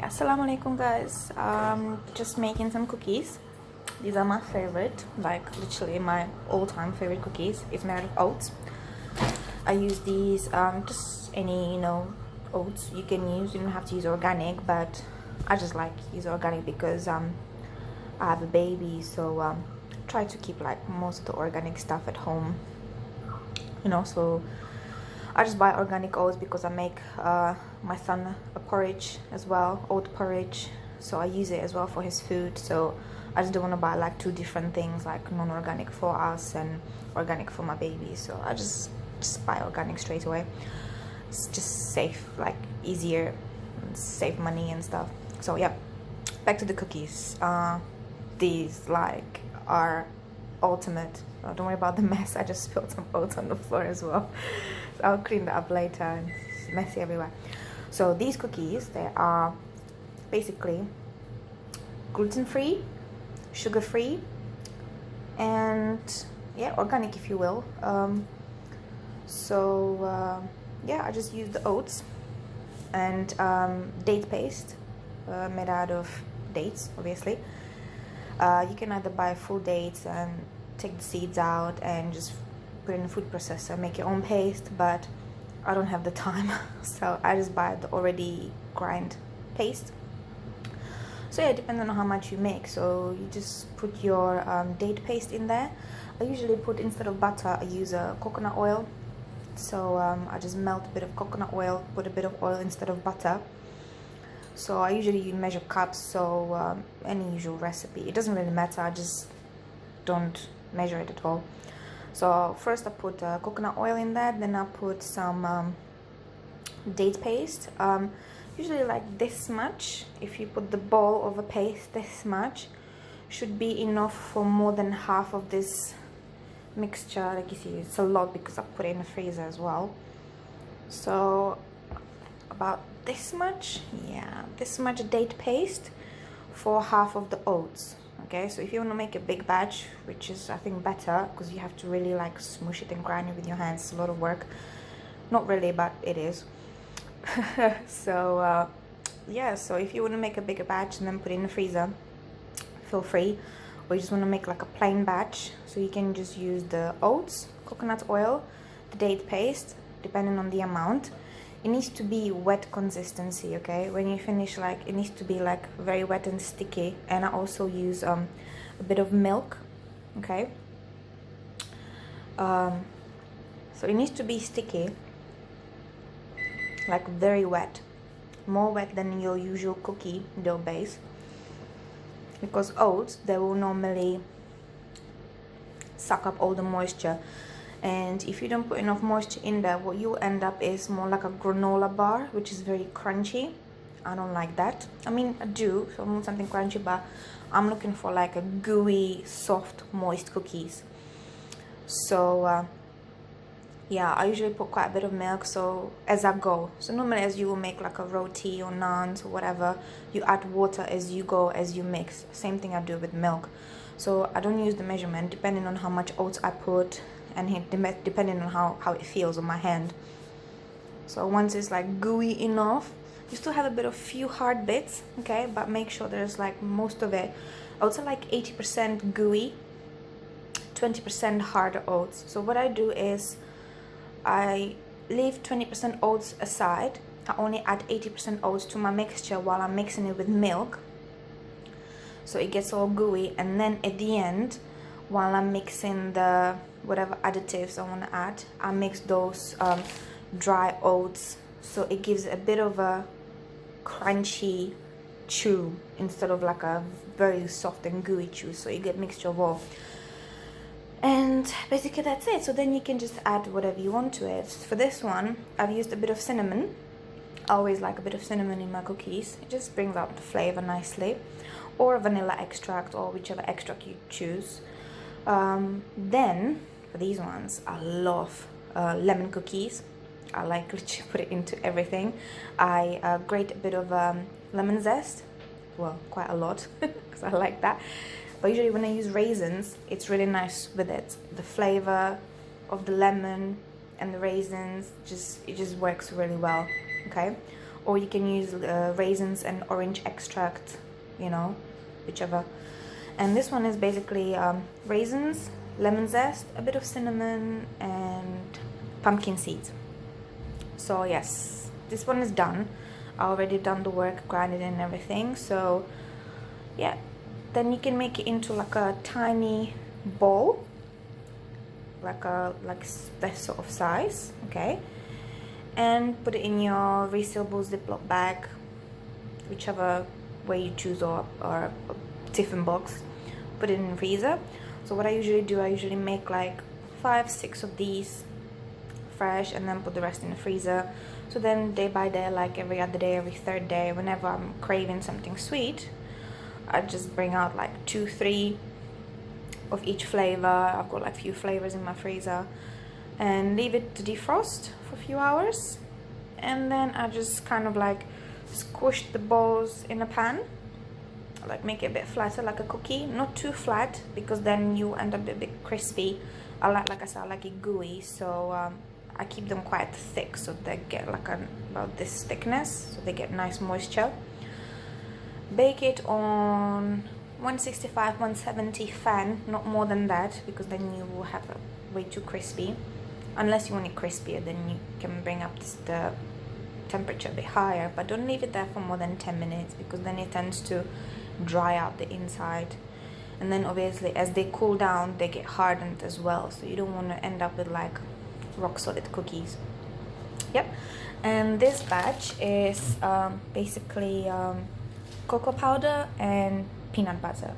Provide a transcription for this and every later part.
Assalamu alaikum guys. Just making some cookies. These are my favorite, like literally my all-time favorite cookies. It's made of oats. I use these just any oats you can use. You don't have to use organic, but I just like use organic because I have a baby, so try to keep like most of the organic stuff at home, so I just buy organic oats because I make my son a porridge as well, oat porridge, so I use it as well for his food. So I just don't want to buy like two different things, like non-organic for us and organic for my baby. So I just buy organic straight away. It's just safe, like easier, save money and stuff. So yeah, back to the cookies. These like are ultimate. Oh, don't worry about the mess, I just spilled some oats on the floor as well. So I'll clean that up later, and it's messy everywhere. So these cookies, they are basically gluten-free, sugar-free, and yeah, organic if you will. Yeah, I just use the oats and date paste made out of dates, obviously. You can either buy full dates and take the seeds out and just put it in a food processor, make your own paste, but I don't have the time, so I just buy the already grind paste. So yeah, depending on how much you make, so you just put your date paste in there. I usually put, instead of butter, I use coconut oil. So I just melt a bit of coconut oil, put a bit of oil instead of butter. So I usually measure cups, so any usual recipe, it doesn't really matter, I just don't measure it at all. So first I put coconut oil in that, then I put some date paste, usually like this much. If you put the bowl of a paste, this much should be enough for more than half of this mixture. Like you see, it's a lot because I put it in the freezer as well. So about this much, yeah, this much date paste for half of the oats. Okay, so if you want to make a big batch, which is I think better because you have to really like smoosh it and grind it with your hands, it's a lot of work. Not really, but it is. So yeah, so if you want to make a bigger batch and then put it in the freezer, feel free. Or you just want to make like a plain batch, so you can just use the oats, coconut oil, the date paste, depending on the amount. It needs to be wet consistency, okay? When you finish, like, it needs to be like very wet and sticky. And I also use a bit of milk, okay? So it needs to be sticky, like very wet, more wet than your usual cookie dough base, because oats, they will normally suck up all the moisture. And if you don't put enough moisture in there, what you end up is more like a granola bar, which is very crunchy. I don't like that. I mean, I do, so I want something crunchy, but I'm looking for like a gooey, soft, moist cookies. So yeah, I usually put quite a bit of milk, so as I go. So normally as you will make like a roti or naans or whatever, you add water as you go, as you mix. Same thing I do with milk. So I don't use the measurement, depending on how much oats I put, and depending on how it feels on my hand. So once it's like gooey enough, you still have a bit of few hard bits, okay, but make sure there's like most of it. Oats are like 80% gooey, 20% hard oats. So what I do is I leave 20% oats aside. I only add 80% oats to my mixture while I'm mixing it with milk, so it gets all gooey. And then at the end, while I'm mixing the whatever additives I want to add, I mix those dry oats, so it gives a bit of a crunchy chew instead of like a very soft and gooey chew. So you get mixture of all, and basically that's it. So then you can just add whatever you want to it. For this one, I've used a bit of cinnamon. I always like a bit of cinnamon in my cookies. It just brings out the flavor nicely, or vanilla extract, or whichever extract you choose. Then for these ones, I love lemon cookies. I like literally put it into everything. I grate a bit of lemon zest, well, quite a lot, because I like that. But usually when I use raisins, it's really nice with it. The flavor of the lemon and the raisins, it just works really well, okay? or you can use raisins and orange extract, you know, whichever. And this one is basically raisins, lemon zest, a bit of cinnamon, and pumpkin seeds. So yes, this one is done. I already done the work, grinded and everything. So yeah, then you can make it into like a tiny bowl, like that sort of size, okay, and put it in your resealable Ziploc bag, whichever way you choose, or a tiffin box. Put it in the freezer. So what I usually do, I usually make like 5-6 of these fresh, and then put the rest in the freezer. So then day by day, like every other day, every third day, whenever I'm craving something sweet, I just bring out like 2-3 of each flavor. I've got like a few flavors in my freezer, and leave it to defrost for a few hours. And then I just kind of like squish the balls in a pan, like make it a bit flatter, like a cookie, not too flat, because then you end up a bit crispy. Like I said, I like it gooey, so I keep them quite thick, so they get like about this thickness, so they get nice moisture. Bake it on 165, 170 fan, not more than that, because then you will have a way too crispy. Unless you want it crispier, then you can bring up the temperature a bit higher, but don't leave it there for more than 10 minutes, because then it tends to dry out the inside. And then obviously as they cool down, they get hardened as well, so you don't want to end up with like rock solid cookies. Yep. And this batch is basically cocoa powder and peanut butter.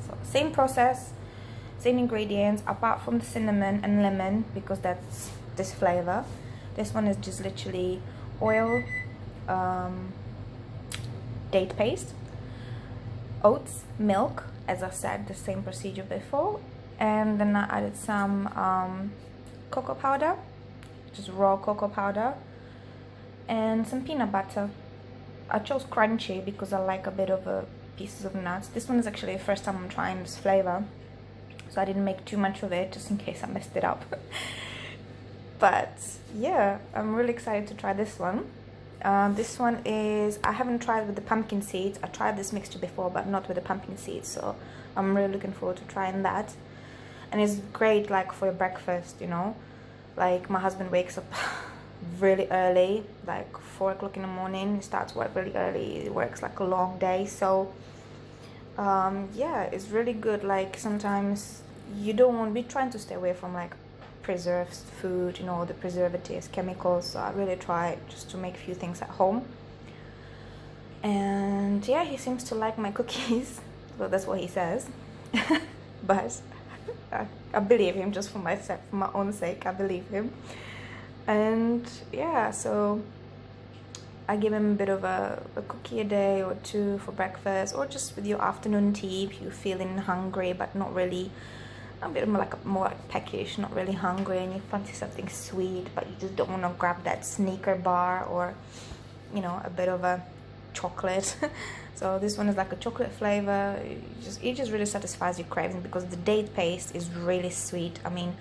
So same process, same ingredients, apart from the cinnamon and lemon, because that's this flavor. This one is just literally oil, date paste, oats, milk, as I said, the same procedure before. And then I added some cocoa powder, just raw cocoa powder, and some peanut butter. I chose crunchy because I like a bit of pieces of nuts. This one is actually the first time I'm trying this flavor, so I didn't make too much of it just in case I messed it up. But yeah, I'm really excited to try this one. This one is, I haven't tried with the pumpkin seeds. I tried this mixture before, but not with the pumpkin seeds, so I'm really looking forward to trying that. And it's great like for your breakfast, you know, like my husband wakes up really early, like 4 o'clock in the morning. He starts work really early. He works like a long day, so yeah, it's really good. Like sometimes you don't want to be trying to stay away from like preserved food, you know, the preservatives, chemicals. So I really try just to make a few things at home. And yeah, he seems to like my cookies. Well, that's what he says. But I believe him, just for myself, for my own sake. I believe him. And yeah, so I give him a bit of a cookie a day or two for breakfast, or just with your afternoon tea if you're feeling hungry but not really, a bit more like peckish, not really hungry, and you fancy something sweet but you just don't want to grab that Snicker bar, or you know, a bit of a chocolate. So this one is like a chocolate flavor. It just really satisfies your craving, because the date paste is really sweet. I mean,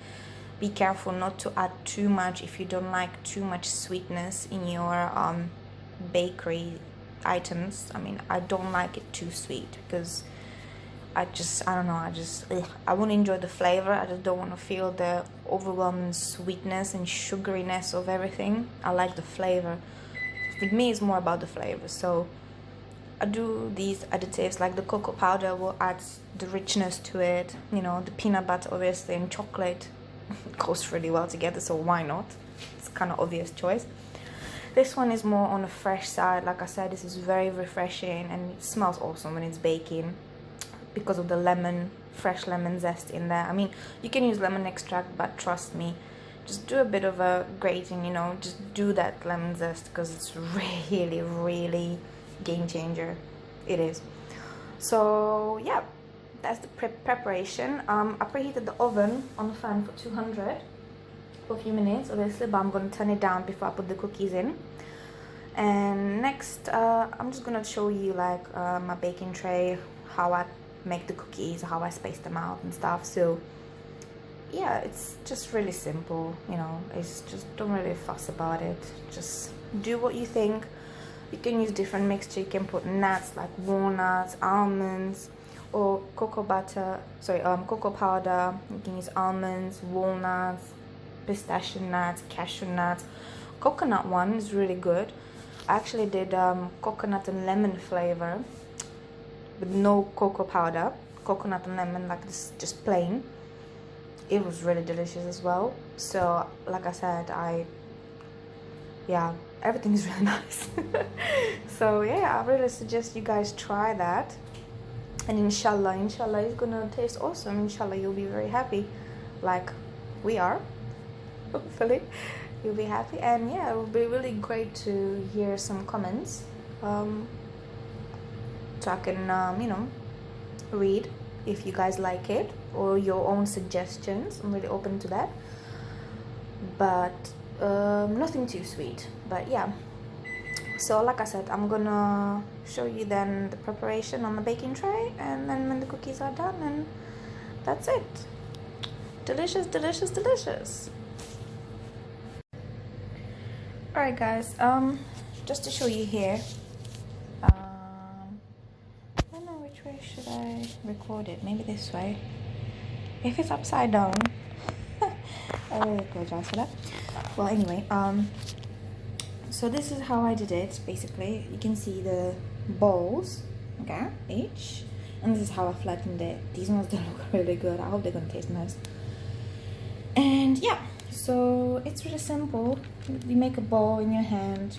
be careful not to add too much if you don't like too much sweetness in your bakery items. I mean, I don't like it too sweet, because I don't know, I want to enjoy the flavor. I just don't want to feel the overwhelming sweetness and sugariness of everything. I like the flavor. With me, it's more about the flavor. So I do these additives, like the cocoa powder will add the richness to it, you know, the peanut butter obviously, and chocolate goes really well together, so why not? It's kind of obvious choice. This one is more on the fresh side. Like I said, this is very refreshing, and it smells awesome when it's baking because of the lemon, fresh lemon zest in there. I mean, you can use lemon extract, but trust me, just do a bit of a grating, you know, just do that lemon zest, because it's really, really game changer. It is. So yeah, that's the preparation. I preheated the oven on the fan for 200 for a few minutes, obviously, but I'm going to turn it down before I put the cookies in. And next, I'm just going to show you like my baking tray, how I make the cookies, how I space them out and stuff. So yeah, it's just really simple, you know. It's just, don't really fuss about it. Just do what you think You can use different mixture. You can put nuts like walnuts, almonds, or cocoa powder. You can use almonds, walnuts, pistachio nuts, cashew nuts. Coconut one is really good. I actually did coconut and lemon flavor with no cocoa powder, coconut and lemon, like this, just plain. It was really delicious as well. So like I said, everything is really nice. So yeah, I really suggest you guys try that, and inshallah it's gonna taste awesome. Inshallah you'll be very happy like we are. Hopefully you'll be happy, and yeah, it will be really great to hear some comments so I can read if you guys like it, or your own suggestions. I'm really open to that, but nothing too sweet. But yeah, so like I said, I'm gonna show you then the preparation on the baking tray, and then when the cookies are done, and that's it. Delicious, delicious, delicious. Alright guys, just to show you here, I don't know which way should I record it. Maybe this way. If it's upside down, I really apologize for that. Well, anyway, so this is how I did it. Basically, you can see the balls, okay, each, and this is how I flattened it. These ones don't look really good. I hope they're gonna taste nice. And yeah, so it's really simple. You make a ball in your hand,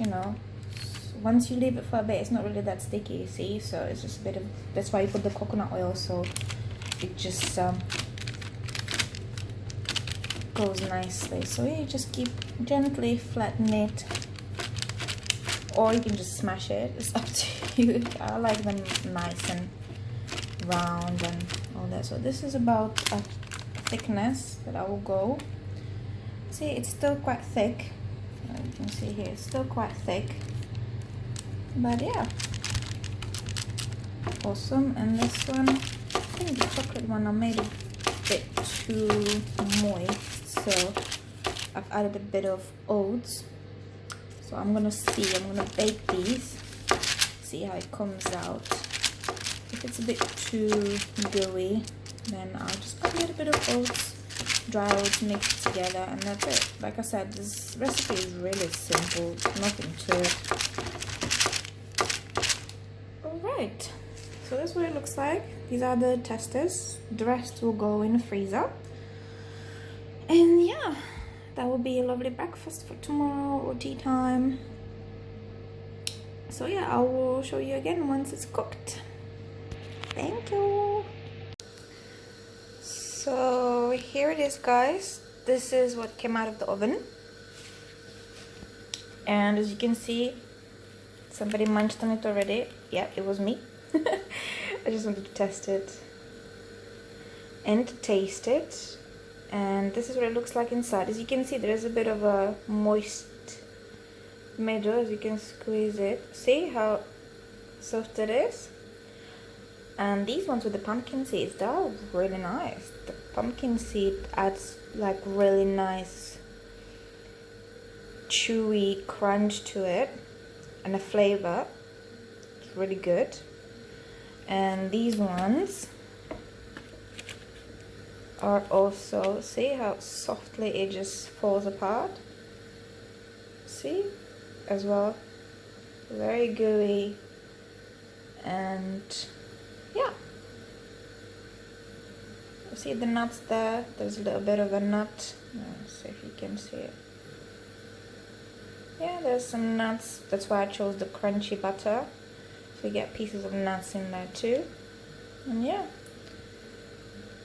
once you leave it for a bit, it's not really that sticky, you see. So it's just a bit of, that's why you put the coconut oil, so it just goes nicely. So you just keep gently flatten it, or you can just smash it. It's up to you. I like them nice and round and all that. So this is about a thickness that I will go. See, it's still quite thick. You can see here, it's still quite thick. But yeah, awesome. And this one, I think the chocolate one I made a bit too moist, so I've added a bit of oats. So I'm gonna bake these, see how it comes out. If it's a bit too gooey, then I'll just add a little bit of oats, dry oats, mix it together, and that's it. Like I said, this recipe is really simple, nothing to it. Alright, so that's what it looks like. These are the testers. The rest will go in the freezer. And yeah, that will be a lovely breakfast for tomorrow or tea time. So yeah, I will show you again once it's cooked. Thank you. So here it is, guys. This is what came out of the oven. And as you can see, somebody munched on it already. Yeah, it was me. I just wanted to test it and to taste it. And this is what it looks like inside. As you can see, there is a bit of a moist middle, as you can squeeze it. See how soft it is? And these ones with the pumpkin seeds, they're really nice. The pumpkin seed adds like really nice chewy crunch to it, and a flavor. It's really good. And these ones are also, see how softly it just falls apart? See? As well. Very gooey. And yeah. You see the nuts there? There's a little bit of a nut. Let's see if you can see it. Yeah, there's some nuts. That's why I chose the crunchy butter. So you get pieces of nuts in there too. And yeah.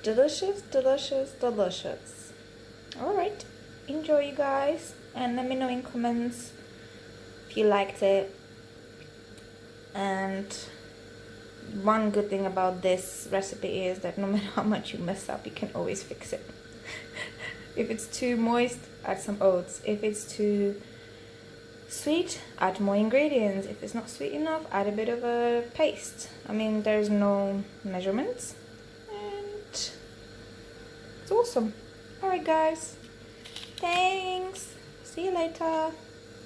Delicious, delicious, delicious. Alright. Enjoy, you guys. And let me know in comments if you liked it. And one good thing about this recipe is that no matter how much you mess up, you can always fix it. If it's too moist, add some oats. If it's too sweet, add more ingredients. If it's not sweet enough, add a bit of a paste. I mean, there's no measurements, and it's awesome. Alright guys, thanks, see you later.